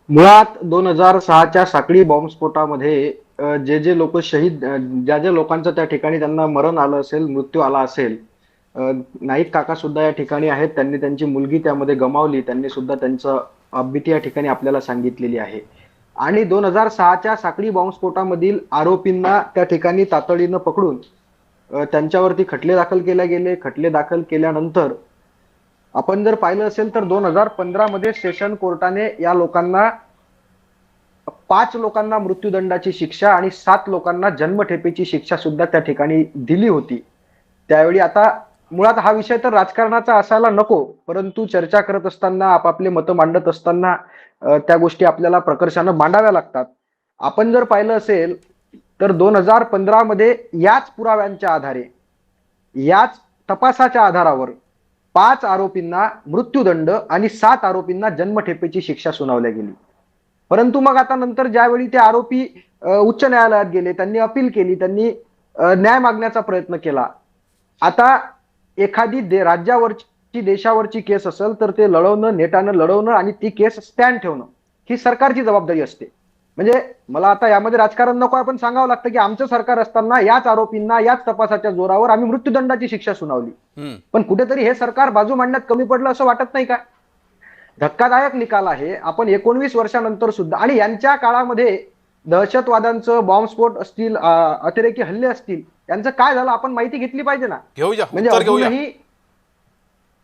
मुळात 2006च्या साखळी बॉम्बस्फोटामध्ये जे लोक शहीद ज्या लोकांचं त्या ठिकाणी त्यांना मरण आलं असेल, मृत्यू आला असेल. नाईक काका सुद्धा या ठिकाणी आहेत. त्यांनी त्यांची मुलगी त्यामध्ये गमावली. त्यांनी सुद्धा त्यांचं अबीती या ठिकाणी आपल्याला सांगितलेली आहे. आणि 2006च्या साखळी बॉम्बस्फोटामधील आरोपींना त्या ठिकाणी तातडीनं पकडून त्यांच्यावरती खटले दाखल केले गेले. खटले दाखल केल्यानंतर आपण जर पाहिलं असेल तर 2015 मध्ये सेशन कोर्टाने या लोकांना 5 लोकांना मृत्यूदंडाची शिक्षा आणि 7 लोकांना जन्मठेपेची शिक्षा सुद्धा त्या ठिकाणी दिली होती. त्यावेळी आता मुळात हा विषय तर राजकारणाचा असायला नको, परंतु चर्चा करत असताना आपापले मतं मांडत असताना त्या गोष्टी आपल्याला प्रकर्षानं मांडाव्या लागतात. आपण जर पाहिलं असेल तर 2015 मध्ये याच पुराव्यांच्या आधारे, याच तपासाच्या आधारावर 5 आरोपींना मृत्यूदंड आणि 7 आरोपींना जन्मठेपेची शिक्षा सुनावल्या गेली. परंतु मग आता नंतर ज्यावेळी ते आरोपी उच्च न्यायालयात गेले, त्यांनी अपील केली, त्यांनी न्याय मागण्याचा प्रयत्न केला. आता एखादी राज्यावरची देशावरची केस असेल तर ते लढवणं, नेटानं लढवणं आणि ती केस स्टँड ठेवणं ही सरकारची जबाबदारी असते. म्हणजे मला आता यामध्ये राजकारण नको, आपण सांगावं लागतं की आमचं सरकार असताना याच आरोपींना याच तपासाच्या जोरावर आम्ही मृत्यूदंडाची शिक्षा सुनावली. पण कुठेतरी हे सरकार बाजू मांडण्यात कमी पडलं असं वाटत नाही का? धक्कादायक निकाल आहे. आपण 19 वर्षानंतर सुद्धा, आणि यांच्या काळामध्ये दहशतवाद्यांचं बॉम्बस्फोट असतील, अतिरेकी हल्ले असतील, यांचं काय झालं आपण माहिती घेतली पाहिजे ना. घेऊया, म्हणजे उत्तर घेऊया. अजूनही